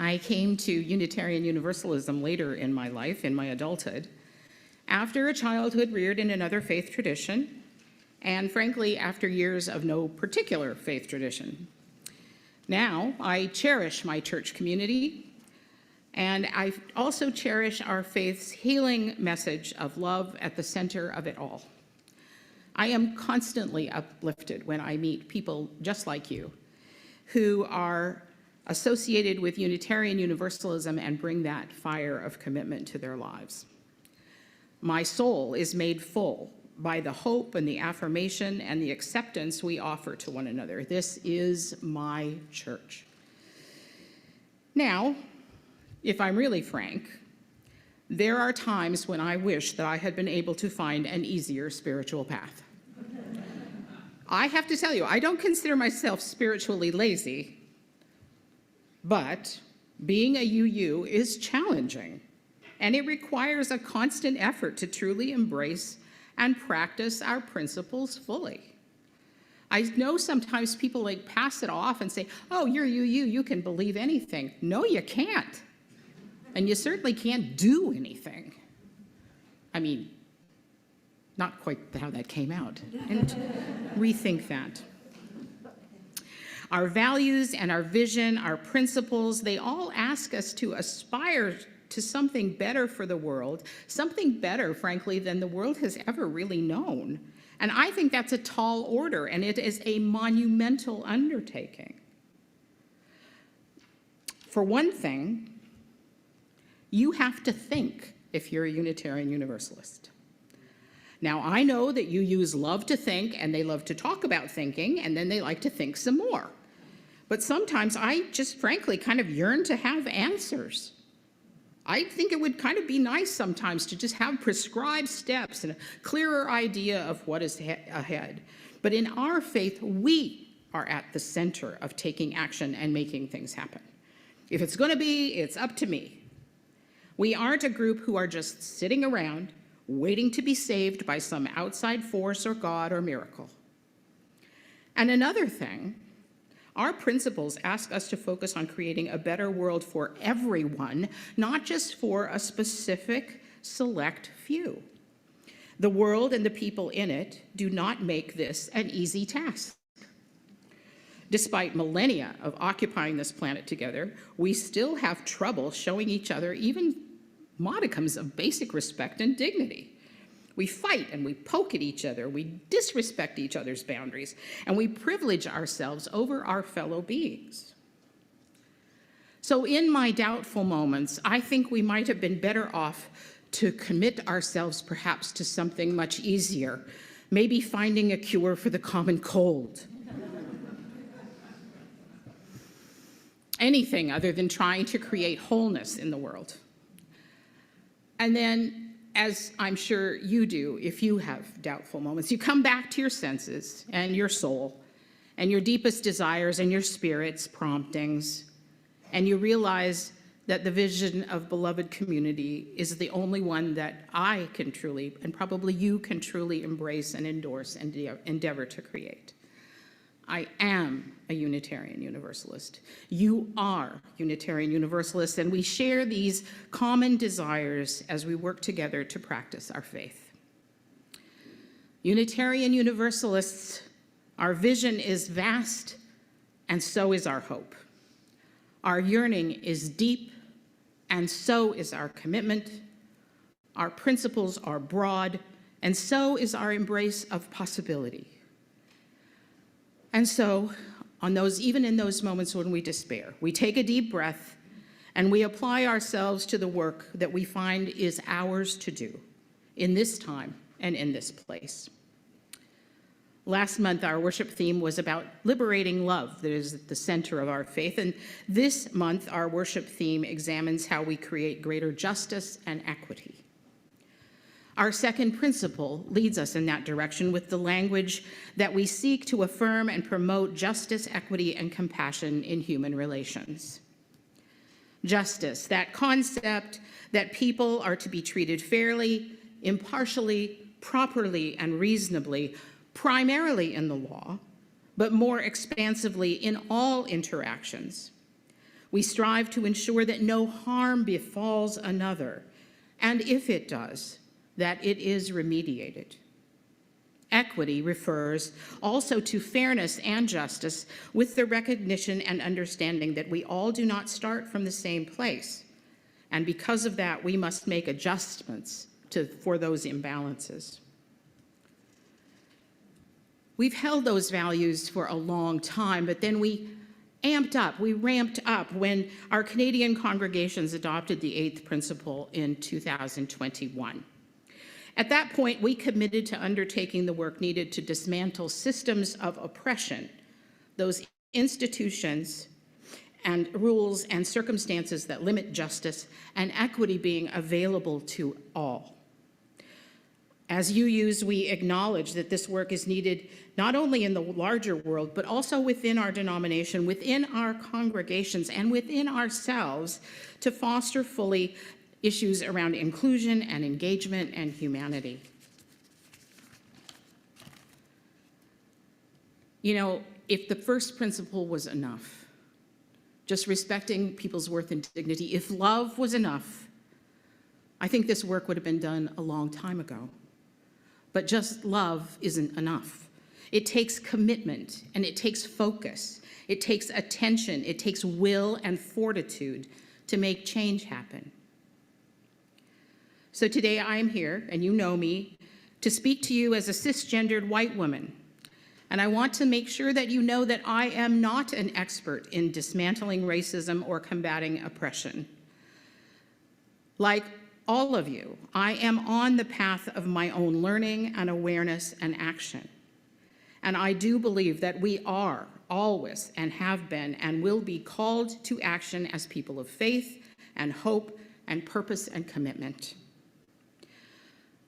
I came to Unitarian Universalism later in my life, in my adulthood, after a childhood reared in another faith tradition, and frankly, after years of no particular faith tradition. Now, I cherish my church community, and I also cherish our faith's healing message of love at the center of it all. I am constantly uplifted when I meet people just like you who are associated with Unitarian Universalism and bring that fire of commitment to their lives. My soul is made full by the hope and the affirmation and the acceptance we offer to one another. This is my church. Now, if I'm really frank, there are times when I wish that I had been able to find an easier spiritual path. I have to tell you, I don't consider myself spiritually lazy, but being a UU is challenging, and it requires a constant effort to truly embrace and practice our principles fully. I know sometimes people pass it off and say, oh, you're UU, you can believe anything. No, you can't. And you certainly can't do anything. I mean, not quite how that came out. And rethink that. Our values and our vision, our principles, they all ask us to aspire to something better for the world, something better, frankly, than the world has ever really known. And I think that's a tall order, and it is a monumental undertaking. For one thing, you have to think if you're a Unitarian Universalist. Now, I know that UUs love to think, and they love to talk about thinking, and then they like to think some more. But sometimes I just frankly kind of yearn to have answers. I think it would kind of be nice sometimes to just have prescribed steps and a clearer idea of what is ahead. But in our faith, we are at the center of taking action and making things happen. If it's going to be, it's up to me. We aren't a group who are just sitting around waiting to be saved by some outside force or God or miracle. And another thing, our principles ask us to focus on creating a better world for everyone, not just for a specific, select few. The world and the people in it do not make this an easy task. Despite millennia of occupying this planet together, we still have trouble showing each other even modicums of basic respect and dignity. We fight and we poke at each other, we disrespect each other's boundaries, and we privilege ourselves over our fellow beings. So in my doubtful moments, I think we might have been better off to commit ourselves perhaps to something much easier, maybe finding a cure for the common cold. Anything other than trying to create wholeness in the world. And then, as I'm sure you do, if you have doubtful moments, you come back to your senses and your soul and your deepest desires and your spirit's promptings, and you realize that the vision of beloved community is the only one that I can truly, and probably you can truly embrace and endorse and endeavor to create. I am a Unitarian Universalist. You are Unitarian Universalists, and we share these common desires as we work together to practice our faith. Unitarian Universalists, our vision is vast, and so is our hope. Our yearning is deep, and so is our commitment. Our principles are broad, and so is our embrace of possibility. And so, even in those moments when we despair, we take a deep breath and we apply ourselves to the work that we find is ours to do in this time and in this place. Last month, our worship theme was about liberating love that is at the center of our faith. And this month, our worship theme examines how we create greater justice and equity. Our second principle leads us in that direction with the language that we seek to affirm and promote justice, equity, and compassion in human relations. Justice, that concept that people are to be treated fairly, impartially, properly, and reasonably, primarily in the law, but more expansively in all interactions. We strive to ensure that no harm befalls another, and if it does, that it is remediated. Equity refers also to fairness and justice, with the recognition and understanding that we all do not start from the same place, and because of that, we must make adjustments for those imbalances. We've held those values for a long time, but then we ramped up when our Canadian congregations adopted the 8th principle in 2021. At that point, we committed to undertaking the work needed to dismantle systems of oppression, those institutions and rules and circumstances that limit justice and equity being available to all. As UUs, we acknowledge that this work is needed not only in the larger world, but also within our denomination, within our congregations, and within ourselves to foster fully issues around inclusion and engagement and humanity. You know, if the first principle was enough, just respecting people's worth and dignity, if love was enough, I think this work would have been done a long time ago. But just love isn't enough. It takes commitment, and it takes focus. It takes attention. It takes will and fortitude to make change happen. So today I am here, and you know me, to speak to you as a cisgendered white woman. And I want to make sure that you know that I am not an expert in dismantling racism or combating oppression. Like all of you, I am on the path of my own learning and awareness and action. And I do believe that we are always and have been and will be called to action as people of faith and hope and purpose and commitment.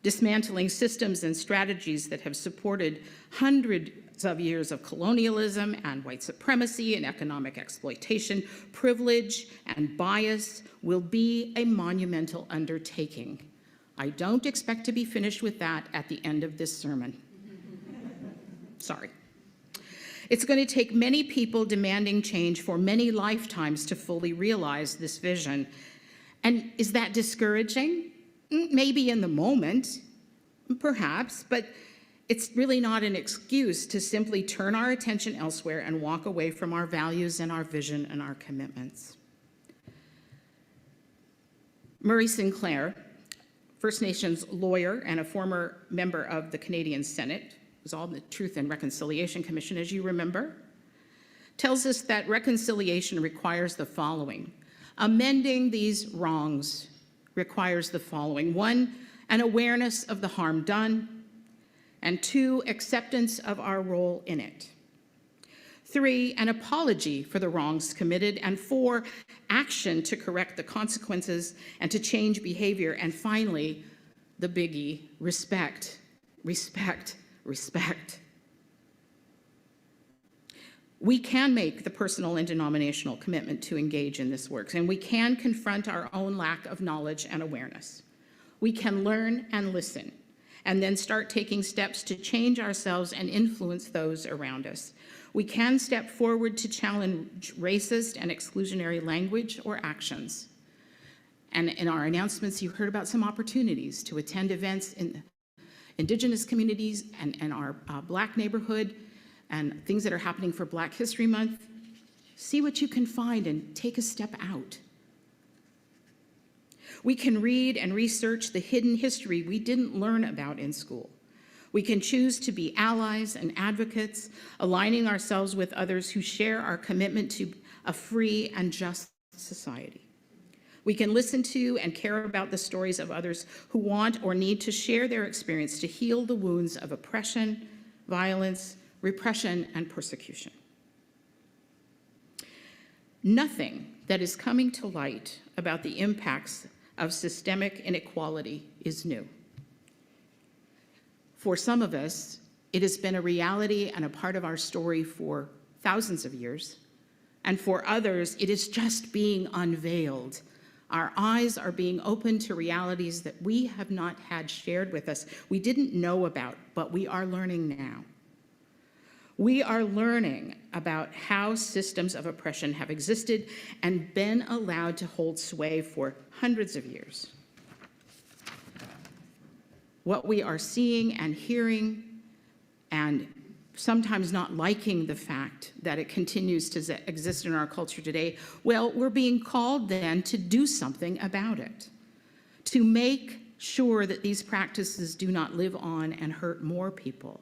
Dismantling systems and strategies that have supported hundreds of years of colonialism and white supremacy and economic exploitation, privilege and bias will be a monumental undertaking. I don't expect to be finished with that at the end of this sermon. Sorry. It's going to take many people demanding change for many lifetimes to fully realize this vision. And is that discouraging? Maybe in the moment, perhaps, but it's really not an excuse to simply turn our attention elsewhere and walk away from our values and our vision and our commitments. Murray Sinclair, First Nations lawyer and a former member of the Canadian Senate, was on the Truth and Reconciliation Commission, as you remember, tells us that reconciliation requires the following. Amending these wrongs requires the following. 1, an awareness of the harm done, and 2, acceptance of our role in it. 3, an apology for the wrongs committed, and 4, action to correct the consequences and to change behavior, and finally, the biggie, respect, respect, respect. We can make the personal and denominational commitment to engage in this work, and we can confront our own lack of knowledge and awareness. We can learn and listen, and then start taking steps to change ourselves and influence those around us. We can step forward to challenge racist and exclusionary language or actions. And in our announcements, you heard about some opportunities to attend events in Indigenous communities and our Black neighborhood, and things that are happening for Black History Month. See what you can find and take a step out. We can read and research the hidden history we didn't learn about in school. We can choose to be allies and advocates, aligning ourselves with others who share our commitment to a free and just society. We can listen to and care about the stories of others who want or need to share their experience to heal the wounds of oppression, violence, repression, and persecution. Nothing that is coming to light about the impacts of systemic inequality is new. For some of us, it has been a reality and a part of our story for thousands of years, and for others, it is just being unveiled. Our eyes are being opened to realities that we have not had shared with us, we didn't know about, but we are learning now. We are learning about how systems of oppression have existed and been allowed to hold sway for hundreds of years. What we are seeing and hearing, and sometimes not liking the fact that it continues to exist in our culture today, well, we're being called then to do something about it, to make sure that these practices do not live on and hurt more people,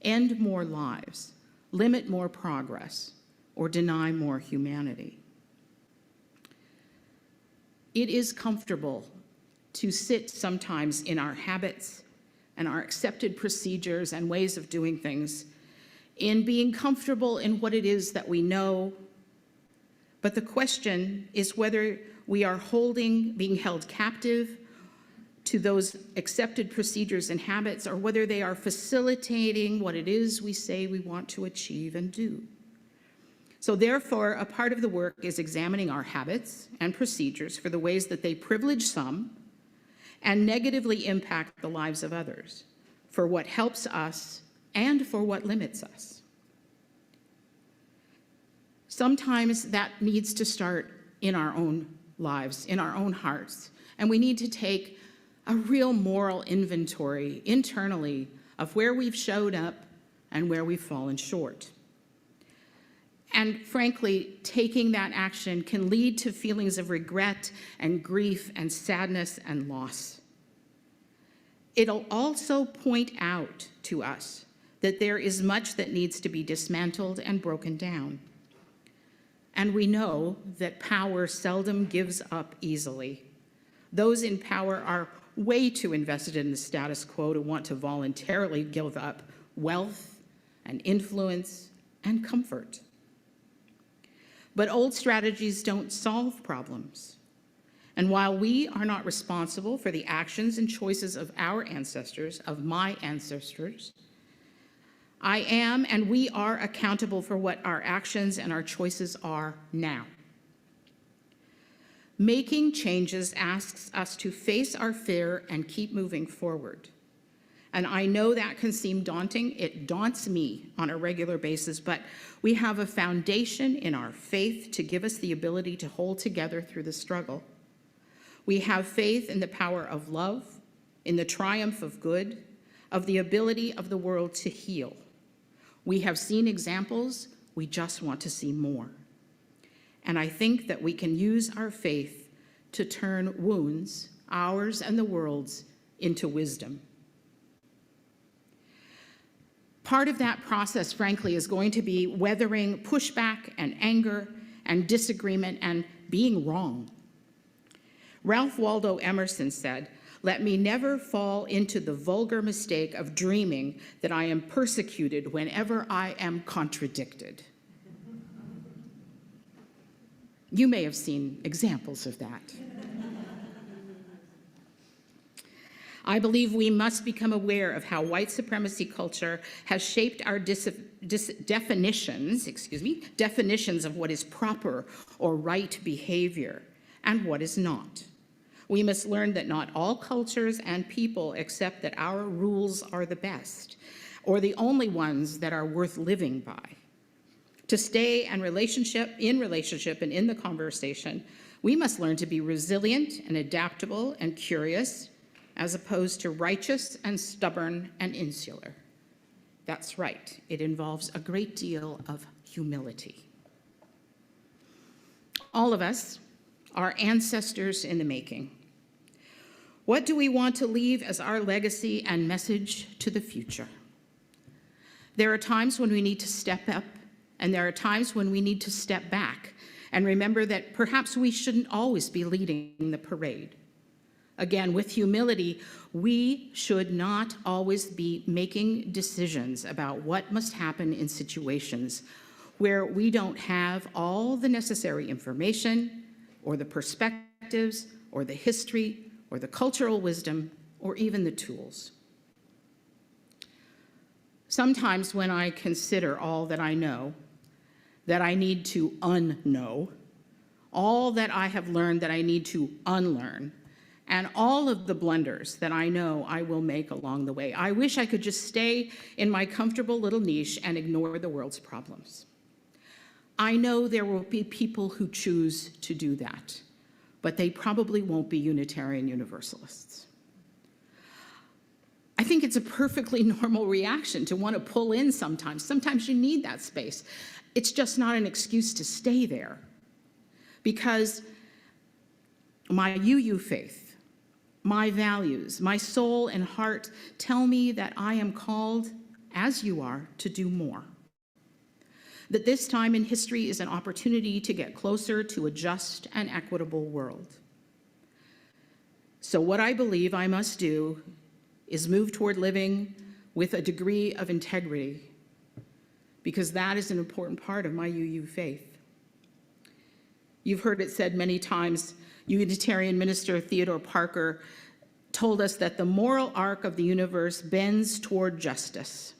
end more lives, limit more progress, or deny more humanity. It is comfortable to sit sometimes in our habits and our accepted procedures and ways of doing things, in being comfortable in what it is that we know. But the question is whether we are being held captive to those accepted procedures and habits, or whether they are facilitating what it is we say we want to achieve and do. So therefore, a part of the work is examining our habits and procedures for the ways that they privilege some and negatively impact the lives of others, for what helps us and for what limits us. Sometimes that needs to start in our own lives, in our own hearts, and we need to take a real moral inventory internally of where we've showed up and where we've fallen short. And frankly, taking that action can lead to feelings of regret and grief and sadness and loss. It'll also point out to us that there is much that needs to be dismantled and broken down. And we know that power seldom gives up easily. Those in power are way too invested in the status quo to want to voluntarily give up wealth and influence and comfort. But old strategies don't solve problems. And while we are not responsible for the actions and choices of our ancestors, of my ancestors, I am and we are accountable for what our actions and our choices are now. Making changes asks us to face our fear and keep moving forward. And I know that can seem daunting. It daunts me on a regular basis, but we have a foundation in our faith to give us the ability to hold together through the struggle. We have faith in the power of love, in the triumph of good, of the ability of the world to heal. We have seen examples, we just want to see more. And I think that we can use our faith to turn wounds, ours and the world's, into wisdom. Part of that process, frankly, is going to be weathering pushback and anger and disagreement and being wrong. Ralph Waldo Emerson said, "Let me never fall into the vulgar mistake of dreaming that I am persecuted whenever I am contradicted." You may have seen examples of that. I believe we must become aware of how white supremacy culture has shaped our definitions of what is proper or right behavior and what is not. We must learn that not all cultures and people accept that our rules are the best or the only ones that are worth living by. To stay in relationship and in the conversation, we must learn to be resilient and adaptable and curious, as opposed to righteous and stubborn and insular. That's right, it involves a great deal of humility. All of us are ancestors in the making. What do we want to leave as our legacy and message to the future? There are times when we need to step up, and there are times when we need to step back and remember that perhaps we shouldn't always be leading the parade. Again, with humility, we should not always be making decisions about what must happen in situations where we don't have all the necessary information or the perspectives or the history or the cultural wisdom or even the tools. Sometimes when I consider all that I know, that I need to unknow, all that I have learned that I need to unlearn, and all of the blunders that I know I will make along the way. I wish I could just stay in my comfortable little niche and ignore the world's problems. I know there will be people who choose to do that, but they probably won't be Unitarian Universalists. I think it's a perfectly normal reaction to want to pull in sometimes. Sometimes you need that space. It's just not an excuse to stay there. Because my UU faith, my values, my soul and heart tell me that I am called, as you are, to do more. That this time in history is an opportunity to get closer to a just and equitable world. So what I believe I must do is move toward living with a degree of integrity, because that is an important part of my UU faith. You've heard it said many times. Unitarian minister Theodore Parker told us that the moral arc of the universe bends toward justice.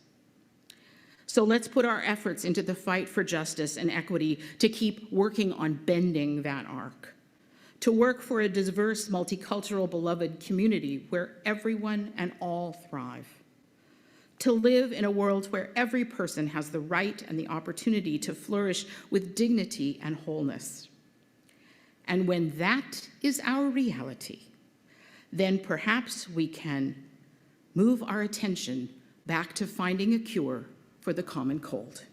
So let's put our efforts into the fight for justice and equity to keep working on bending that arc, to work for a diverse, multicultural, beloved community where everyone and all thrive, to live in a world where every person has the right and the opportunity to flourish with dignity and wholeness. And when that is our reality, then perhaps we can move our attention back to finding a cure for the common cold.